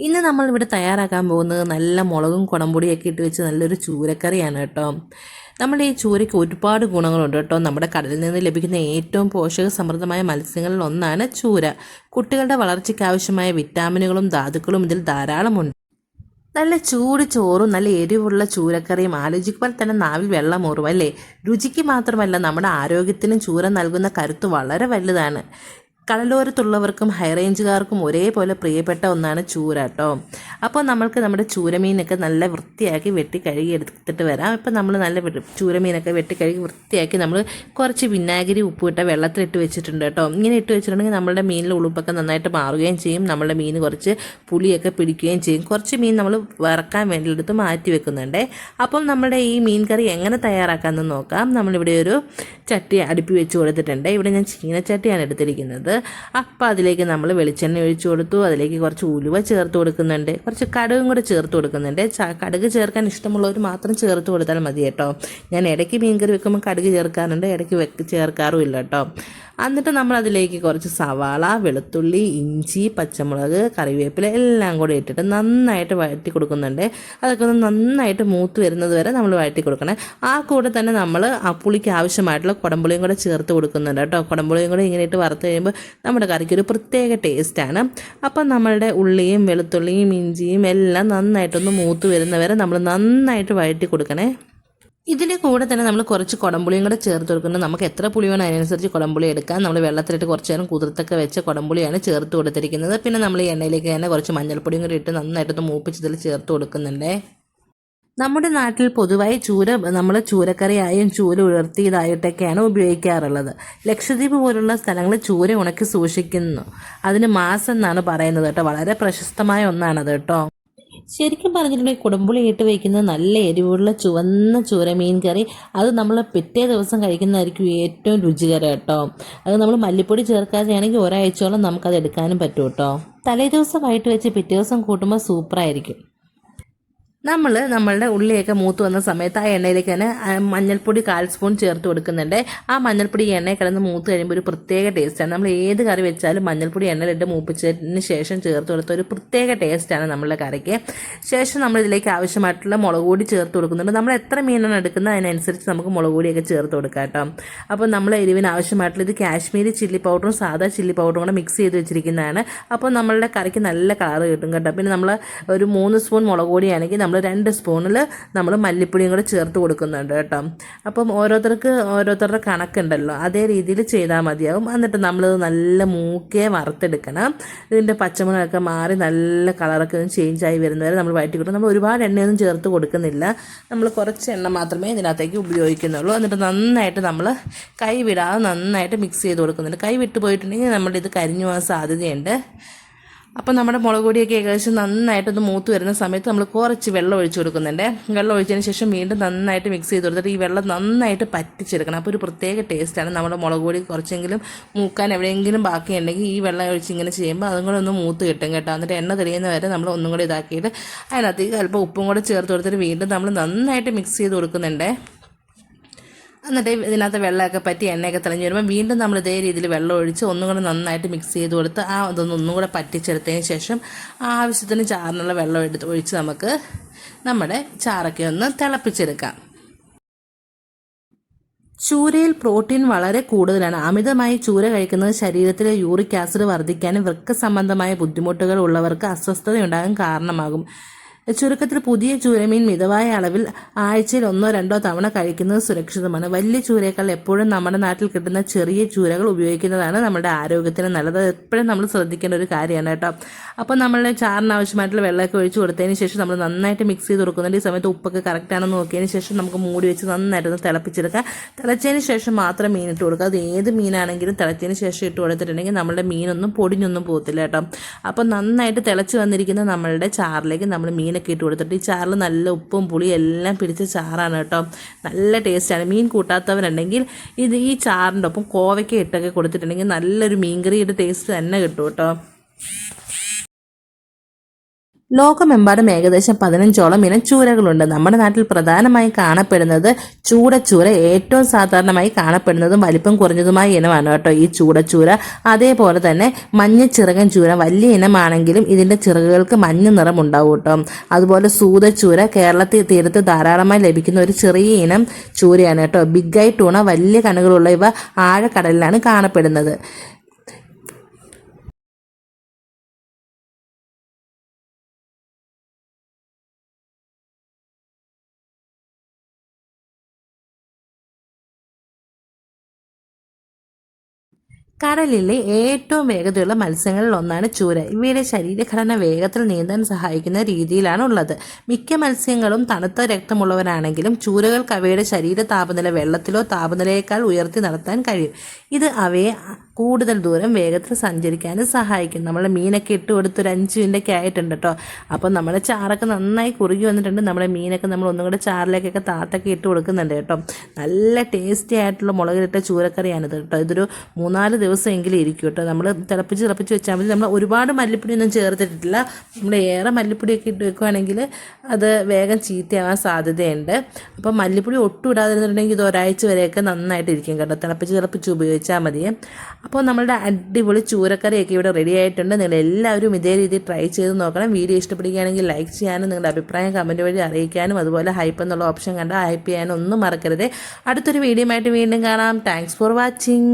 ഇന്ന് നമ്മളിവിടെ തയ്യാറാക്കാൻ പോകുന്നത് നല്ല മുളകും കുടംപൊടിയൊക്കെ ഇട്ട് വെച്ച് നല്ലൊരു ചൂരക്കറിയാണ് കേട്ടോ. നമ്മുടെ ഈ ചൂരയ്ക്ക് ഒരുപാട് ഗുണങ്ങളുണ്ട് കേട്ടോ. നമ്മുടെ കടലിൽ നിന്ന് ലഭിക്കുന്ന ഏറ്റവും പോഷക സമൃദ്ധമായ മത്സ്യങ്ങളിൽ ഒന്നാണ് ചൂര. കുട്ടികളുടെ വളർച്ചയ്ക്ക് ആവശ്യമായ വിറ്റാമിനുകളും ധാതുക്കളും ഇതിൽ ധാരാളമുണ്ട്. നല്ല ചൂട് ചോറും നല്ല എരിവുള്ള ചൂരക്കറിയും ആലോചിക്കുമ്പോൾ തന്നെ നാവിൽ വെള്ളമൂറും അല്ലേ. രുചിക്ക് മാത്രമല്ല നമ്മുടെ ആരോഗ്യത്തിനും ചൂര നൽകുന്ന കരുത്ത് വളരെ വലുതാണ്. കടലോരത്തുള്ളവർക്കും ഹൈറേഞ്ചുകാർക്കും ഒരേപോലെ പ്രിയപ്പെട്ട ഒന്നാണ് ചൂര കേട്ടോ. അപ്പോൾ നമ്മൾക്ക് നമ്മുടെ ചൂരമീനൊക്കെ നല്ല വൃത്തിയാക്കി വെട്ടി കഴുകി എടുത്തിട്ട് വരാം. ഇപ്പം നമ്മൾ നല്ല ചൂരമീനൊക്കെ വെട്ടി കഴുകി വൃത്തിയാക്കി നമ്മൾ കുറച്ച് വിനാഗിരി ഉപ്പിട്ട വെള്ളത്തിലിട്ട് വെച്ചിട്ടുണ്ട് കേട്ടോ. ഇങ്ങനെ ഇട്ട് വെച്ചിട്ടുണ്ടെങ്കിൽ നമ്മുടെ മീനിലെ ഉളുപ്പൊക്കെ നന്നായിട്ട് മാറുകയും ചെയ്യും. നമ്മുടെ മീൻ കുറച്ച് പുളിയൊക്കെ പിടിക്കുകയും ചെയ്യും. കുറച്ച് മീൻ നമ്മൾ വറക്കാൻ വേണ്ടി എടുത്ത് മാറ്റി വെക്കുന്നുണ്ട്. അപ്പം നമ്മുടെ ഈ മീൻ കറി എങ്ങനെ തയ്യാറാക്കാമെന്ന് നോക്കാം. നമ്മളിവിടെ ഒരു ചട്ടി അടുപ്പി വെച്ച് കൊടുത്തിട്ടുണ്ട്. ഇവിടെ ഞാൻ ചീനച്ചട്ടിയാണ് എടുത്തിരിക്കുന്നത്. അപ്പോൾ അതിലേക്ക് നമ്മൾ വെളിച്ചെണ്ണ ഒഴിച്ചു കൊടുത്തു. അതിലേക്ക് കുറച്ച് ഉലുവ ചേർത്ത് കൊടുക്കുന്നുണ്ട്. കുറച്ച് കടുകും കൂടെ ചേർത്ത് കൊടുക്കുന്നുണ്ട്. കടുക് ചേർക്കാൻ ഇഷ്ടമുള്ളവർ മാത്രം ചേർത്ത് കൊടുത്താൽ മതി കേട്ടോ. ഞാൻ ഇടയ്ക്ക് മീൻകറി വെക്കുമ്പോൾ കടുക് ചേർക്കാറുണ്ട്, ഇടയ്ക്ക് ചേർക്കാറുമില്ല കേട്ടോ. എന്നിട്ട് നമ്മൾ അതിലേക്ക് കുറച്ച് സവാള, വെളുത്തുള്ളി, ഇഞ്ചി, പച്ചമുളക്, കറിവേപ്പില എല്ലാം കൂടെ ഇട്ടിട്ട് നന്നായിട്ട് വഴറ്റി കൊടുക്കുന്നുണ്ട്. അതൊക്കെ ഒന്ന് നന്നായിട്ട് മൂത്ത് വരുന്നത് വരെ നമ്മൾ വഴറ്റി കൊടുക്കണം. ആ കൂടെ തന്നെ നമ്മൾ ആ പുളിക്ക് ആവശ്യമായിട്ടുള്ള കുടംപുളിയും കൂടെ ചേർത്ത് കൊടുക്കുന്നുണ്ട് കേട്ടോ. കുടംപുളിയും കൂടെ ഇങ്ങനെ ഇട്ട് വറുത്ത് കഴിയുമ്പോൾ നമ്മുടെ കറിക്ക് ഒരു പ്രത്യേക ടേസ്റ്റാണ്. അപ്പം നമ്മളുടെ ഉള്ളിയും വെളുത്തുള്ളിയും ഇഞ്ചിയും എല്ലാം നന്നായിട്ടൊന്ന് മൂത്ത് വരുന്നവരെ നമ്മൾ നന്നായിട്ട് വഴറ്റി കൊടുക്കണേ. ഇതിൻ്റെ കൂടെ തന്നെ നമ്മൾ കുറച്ച് കുടംപുളിയും കൂടെ ചേർത്ത് കൊടുക്കുന്നത്. നമുക്ക് എത്ര പുളി വേണം അതിനനുസരിച്ച് കുടംപുളി എടുക്കാം. നമ്മൾ വെള്ളത്തിലിട്ട് കുറച്ച് നേരം കുതിർത്തൊക്കെ വെച്ച കുടംപുളിയാണ് ചേർത്ത് കൊടുത്തിരിക്കുന്നത്. പിന്നെ നമ്മൾ ഈ എണ്ണയിലേക്ക് തന്നെ കുറച്ച് മഞ്ഞൾപ്പൊടിയും കൂടി ഇട്ട് നന്നായിട്ടൊന്ന് മൂപ്പിച്ചതിൽ ചേർത്ത് കൊടുക്കുന്നുണ്ട്. നമ്മുടെ നാട്ടിൽ പൊതുവായി നമ്മൾ ചൂരക്കറിയായും ചൂര ഉലർത്തിയതായിട്ടൊക്കെയാണ് ഉപയോഗിക്കാറുള്ളത്. ലക്ഷദ്വീപ് പോലുള്ള സ്ഥലങ്ങളിൽ ചൂര ഉണക്കി സൂക്ഷിക്കുന്നു. അതിന് മാസം എന്നാണ് പറയുന്നത് കേട്ടോ. വളരെ പ്രശസ്തമായ ഒന്നാണത് കേട്ടോ. ശരിക്കും പറഞ്ഞിട്ടുണ്ടെങ്കിൽ കുടംപുളി ഇട്ട് വയ്ക്കുന്നത് നല്ല എരിവുള്ള ചുവന്ന ചൂര മീൻ കറി, അത് നമ്മൾ പിറ്റേ ദിവസം കഴിക്കുന്നതായിരിക്കും ഏറ്റവും രുചികരം കേട്ടോ. അത് നമ്മൾ മല്ലിപ്പൊടി ചേർക്കാതെയാണെങ്കിൽ ഒരാഴ്ചയോളം നമുക്കത് എടുക്കാനും പറ്റും കേട്ടോ. തലേ ദിവസം വൈകിട്ട് വെച്ച് പിറ്റേ ദിവസം കൂട്ടുമ്പോൾ സൂപ്പറായിരിക്കും. നമ്മളുടെ ഉള്ളിയൊക്കെ മൂത്ത് വന്ന സമയത്ത് ആ എണ്ണയിലേക്ക് തന്നെ മഞ്ഞൾപ്പൊടി 1/4 സ്പൂൺ ചേർത്ത് കൊടുക്കുന്നുണ്ട്. ആ മഞ്ഞൾപ്പൊടി എണ്ണയിൽ കിടന്ന് മൂത്ത് കഴിയുമ്പോൾ ഒരു പ്രത്യേക ടേസ്റ്റാണ്. നമ്മൾ ഏത് കറി വെച്ചാലും മഞ്ഞൾപ്പൊടി എണ്ണയിലിട്ട് മൂപ്പിച്ചതിന് ശേഷം ചേർത്ത് കൊടുത്ത ഒരു പ്രത്യേക ടേസ്റ്റാണ് നമ്മളുടെ കറിക്ക്. ശേഷം നമ്മളിതിലേക്ക് ആവശ്യമായിട്ടുള്ള മുളക് പൊടി ചേർത്ത് കൊടുക്കുന്നുണ്ട്. നമ്മൾ എത്ര മീനാണ് എടുക്കുന്നത് അതിനനുസരിച്ച് നമുക്ക് മുളക് പൊടിയൊക്കെ ചേർത്ത് കൊടുക്കാം കേട്ടോ. അപ്പോൾ നമ്മൾ എരിവിന് ആവശ്യമായിട്ടുള്ള ഇത് കാശ്മീരി ചില്ലി പൗഡറും സാധാ ചില്ലി പൗഡറും കൂടെ മിക്സ് ചെയ്ത് വെച്ചിരിക്കുന്നതാണ്. അപ്പോൾ നമ്മളുടെ കറിക്ക് നല്ല കളർ കിട്ടും കേട്ടോ. പിന്നെ നമ്മൾ ഒരു 3 സ്പൂൺ മുളക് പൊടിയാണെങ്കിൽ നമ്മൾ 2 സ്പൂണിൽ നമ്മൾ മല്ലിപ്പൊടിയും കൂടെ ചേർത്ത് കൊടുക്കുന്നുണ്ട് കേട്ടോ. അപ്പം ഓരോരുത്തരുടെ കണക്കുണ്ടല്ലോ, അതേ രീതിയിൽ ചെയ്താൽ മതിയാവും. എന്നിട്ട് നമ്മളിത് നല്ല മൂക്കെ വറുത്തെടുക്കണം. ഇതിൻ്റെ പച്ചമുളകൊക്കെ മാറി നല്ല കളറൊക്കെ ചേഞ്ചായി വരുന്നവരെ നമ്മൾ വഴറ്റി കൊടുക്കും. നമ്മൾ ഒരുപാട് എണ്ണയൊന്നും ചേർത്ത് കൊടുക്കുന്നില്ല. നമ്മൾ കുറച്ച് എണ്ണ മാത്രമേ ഇതിനകത്തേക്ക് ഉപയോഗിക്കുന്നുള്ളൂ. എന്നിട്ട് നന്നായിട്ട് നമ്മൾ കൈ വിടാതെ നന്നായിട്ട് മിക്സ് ചെയ്ത് കൊടുക്കുന്നുണ്ട്. കൈ വിട്ടു പോയിട്ടുണ്ടെങ്കിൽ നമ്മുടെ ഇത് കരിഞ്ഞു പോകാൻ സാധ്യതയുണ്ട്. അപ്പോൾ നമ്മുടെ മുളക് പൊടിയൊക്കെ ഏകദേശം നന്നായിട്ടൊന്ന് മൂത്ത് വരുന്ന സമയത്ത് നമ്മൾ കുറച്ച് വെള്ളം ഒഴിച്ച് കൊടുക്കുന്നുണ്ട്. വെള്ളം ഒഴിച്ചതിന് ശേഷം വീണ്ടും നന്നായിട്ട് മിക്സ് ചെയ്ത് കൊടുത്തിട്ട് ഈ വെള്ളം നന്നായിട്ട് പറ്റിച്ചെടുക്കണം. അപ്പോൾ ഒരു പ്രത്യേക ടേസ്റ്റാണ്. നമ്മുടെ മുളക് പൊടി കുറച്ചെങ്കിലും മൂക്കാൻ എവിടെയെങ്കിലും ബാക്കിയുണ്ടെങ്കിൽ ഈ വെള്ളം ഒഴിച്ച് ഇങ്ങനെ ചെയ്യുമ്പോൾ അതും കൂടെ ഒന്ന് മൂത്ത് കിട്ടും കേട്ടോ. എന്നിട്ട് എണ്ണ തെളിയുന്ന വരെ നമ്മൾ ഒന്നും കൂടി ഇതാക്കിയിട്ട് അതിനകത്തേക്ക് അല്പം ഉപ്പും കൂടെ ചേർത്ത് കൊടുത്തിട്ട് വീണ്ടും നമ്മൾ നന്നായിട്ട് മിക്സ് ചെയ്ത് കൊടുക്കുന്നുണ്ട്. എന്നിട്ട് ഇതിനകത്ത് വെള്ളമൊക്കെ പറ്റി എണ്ണയൊക്കെ തെളിഞ്ഞ് വരുമ്പോൾ വീണ്ടും നമ്മൾ ഇതേ രീതിയിൽ വെള്ളം ഒഴിച്ച് ഒന്നും കൂടെ നന്നായിട്ട് മിക്സ് ചെയ്ത് കൊടുത്ത് അതൊന്നും കൂടെ പറ്റിച്ചെടുത്തതിന് ശേഷം ആവശ്യത്തിന് ചാറിനുള്ള വെള്ളം ഒഴിച്ച് നമുക്ക് നമ്മുടെ ചാറൊക്കെ ഒന്ന് തിളപ്പിച്ചെടുക്കാം. ചൂരയിൽ പ്രോട്ടീൻ വളരെ കൂടുതലാണ്. അമിതമായി ചൂര കഴിക്കുന്നത് ശരീരത്തിലെ യൂറിക് ആസിഡ് വർദ്ധിക്കാനും വൃക്ക സംബന്ധമായ ബുദ്ധിമുട്ടുകൾ ഉള്ളവർക്ക് അസ്വസ്ഥതയുണ്ടാകാൻ കാരണമാകും. ചുരുക്കത്തിൽ പുതിയ ചൂരമീൻ മിതമായ അളവിൽ ആഴ്ചയിൽ 1-2 തവണ കഴിക്കുന്നത് സുരക്ഷിതമാണ്. വലിയ ചൂരയേക്കാൾ എപ്പോഴും നമ്മുടെ നാട്ടിൽ കിട്ടുന്ന ചെറിയ ചൂരകൾ ഉപയോഗിക്കുന്നതാണ് നമ്മുടെ ആരോഗ്യത്തിന് നല്ലത്. എപ്പോഴും നമ്മൾ ശ്രദ്ധിക്കേണ്ട ഒരു കാര്യമാണ് കേട്ടോ. അപ്പോൾ നമ്മളുടെ ചാറിന് ആവശ്യമായിട്ടുള്ള വെള്ളമൊക്കെ ഒഴിച്ച് കൊടുത്തതിന് ശേഷം നമ്മൾ നന്നായിട്ട് മിക്സ് ചെയ്ത് കൊടുക്കുന്നുണ്ട്. ഈ സമയത്ത് ഉപ്പൊക്കെ കറക്റ്റാണെന്ന് നോക്കിയതിന് ശേഷം നമുക്ക് മൂടി വെച്ച് നന്നായിട്ടൊന്ന് തിളപ്പിച്ചെടുക്കാം. തിളച്ചതിന് ശേഷം മാത്രം മീൻ ഇട്ട് കൊടുക്കുക. അത് ഏത് മീനാണെങ്കിലും തിളച്ചതിന് ശേഷം ഇട്ട് കൊടുത്തിട്ടുണ്ടെങ്കിൽ നമ്മുടെ മീനൊന്നും പൊടിഞ്ഞൊന്നും പോകത്തില്ല കേട്ടോ. അപ്പോൾ നന്നായിട്ട് തിളച്ച് വന്നിരിക്കുന്ന നമ്മളുടെ ചാറിലേക്ക് നമ്മൾ മീനൊക്കെ ഇട്ട് കൊടുത്തിട്ട് ഈ ചാറിൽ നല്ല ഉപ്പും പുളിയും എല്ലാം പിടിച്ച ചാറാണ് കേട്ടോ. നല്ല ടേസ്റ്റാണ്. മീൻ കൂട്ടാത്തവരുണ്ടെങ്കിൽ ഈ ചാറിൻ്റെ ഒപ്പം കോവയ്ക്ക ഇട്ടൊക്കെ കൊടുത്തിട്ടുണ്ടെങ്കിൽ നല്ലൊരു മീൻകറിയുടെ ടേസ്റ്റ് തന്നെ കിട്ടും കേട്ടോ. ലോകമെമ്പാടും ഏകദേശം 15ഓളം ഇനം ചൂരകളുണ്ട്. നമ്മുടെ നാട്ടിൽ പ്രധാനമായി കാണപ്പെടുന്നത് ചൂടച്ചൂര. ഏറ്റവും സാധാരണമായി കാണപ്പെടുന്നതും വലിപ്പം കുറഞ്ഞതുമായ ഇനമാണ് കേട്ടോ ഈ ചൂടച്ചൂര. അതേപോലെ തന്നെ മഞ്ഞച്ചിറകൻ ചൂര വലിയ ഇനമാണെങ്കിലും ഇതിൻ്റെ ചിറകുകൾക്ക് മഞ്ഞ നിറം ഉണ്ടാവും കേട്ടോ. അതുപോലെ സൂതച്ചൂര കേരളത്തിൽ തീരത്ത് ധാരാളമായി ലഭിക്കുന്ന ഒരു ചെറിയ ഇനം ചൂരയാണ് കേട്ടോ. ബിഗ് ഐ ടൂണ വലിയ കണ്ണുകളുള്ള ഇവ ആഴക്കടലിലാണ് കാണപ്പെടുന്നത്. കടലിലെ ഏറ്റവും വേഗതയുള്ള മത്സ്യങ്ങളിൽ ഒന്നാണ് ചൂര. ഇവയുടെ ശരീരഘടന വേഗത്തിൽ നീന്താൻ സഹായിക്കുന്ന രീതിയിലാണ് ഉള്ളത്. മിക്ക മത്സ്യങ്ങളും തണുത്ത രക്തമുള്ളവരാണെങ്കിലും ചൂരകൾക്ക് അവയുടെ ശരീര താപനില വെള്ളത്തിലോ താപനിലയേക്കാൾ ഉയർത്തി നടത്താൻ കഴിയും. ഇത് അവയെ കൂടുതൽ ദൂരം വേഗത്തിൽ സഞ്ചരിക്കാനും സഹായിക്കും. നമ്മൾ മീനൊക്കെ ഇട്ട് കൊടുത്തൊരു 5 മിനിറ്റൊക്കെ ആയിട്ടുണ്ട് കേട്ടോ. അപ്പോൾ നമ്മുടെ ചാറൊക്കെ നന്നായി കുറുകി വന്നിട്ടുണ്ട്. നമ്മുടെ മീനൊക്കെ നമ്മൾ ഒന്നും കൂടെ ചാറിലേക്കൊക്കെ താത്തൊക്കെ ഇട്ട് കൊടുക്കുന്നുണ്ട് കേട്ടോ. നല്ല ടേസ്റ്റി ആയിട്ടുള്ള മുളകിലിട്ട ചൂരക്കറിയാണിത് കേട്ടോ. ഇതൊരു 3-4 ദിവസമെങ്കിലും ഇരിക്കും കേട്ടോ. നമ്മൾ തിളപ്പിച്ച് വെച്ചാൽ മതി. നമ്മൾ ഒരുപാട് മല്ലിപ്പൊടിയൊന്നും ചേർത്തിട്ടില്ല. നമ്മൾ ഏറെ മല്ലിപ്പൊടിയൊക്കെ ഇട്ട് വെക്കുകയാണെങ്കിൽ അത് വേഗം ചീത്തയാവാൻ സാധ്യതയുണ്ട്. അപ്പോൾ മല്ലിപ്പൊടി ഒട്ടും ഇടാതിരുന്നിട്ടുണ്ടെങ്കിൽ ഇത് ഒരാഴ്ച വരെയൊക്കെ നന്നായിട്ട് ഇരിക്കും കേട്ടോ. തിളപ്പിച്ച് ഉപയോഗിച്ചാൽ മതി. അപ്പോൾ നമ്മളുടെ അടിപൊളി ചൂരക്കറിയൊക്കെ ഇവിടെ റെഡി ആയിട്ടുണ്ട്. നിങ്ങൾ എല്ലാവരും ഇതേ രീതിയിൽ ട്രൈ ചെയ്ത് നോക്കണം. വീഡിയോ ഇഷ്ടപ്പെടുകയാണെങ്കിൽ ലൈക്ക് ചെയ്യാനും നിങ്ങളുടെ അഭിപ്രായം കമൻറ്റ് വഴി അറിയിക്കാനും അതുപോലെ ഹൈപ്പ് എന്നുള്ള ഓപ്ഷൻ കണ്ടാൽ ഹൈപ്പ് ചെയ്യാനും ഒന്നും മറക്കരുത്. അടുത്തൊരു വീഡിയോ ആയിട്ട് വീണ്ടും കാണാം. Thanks for watching.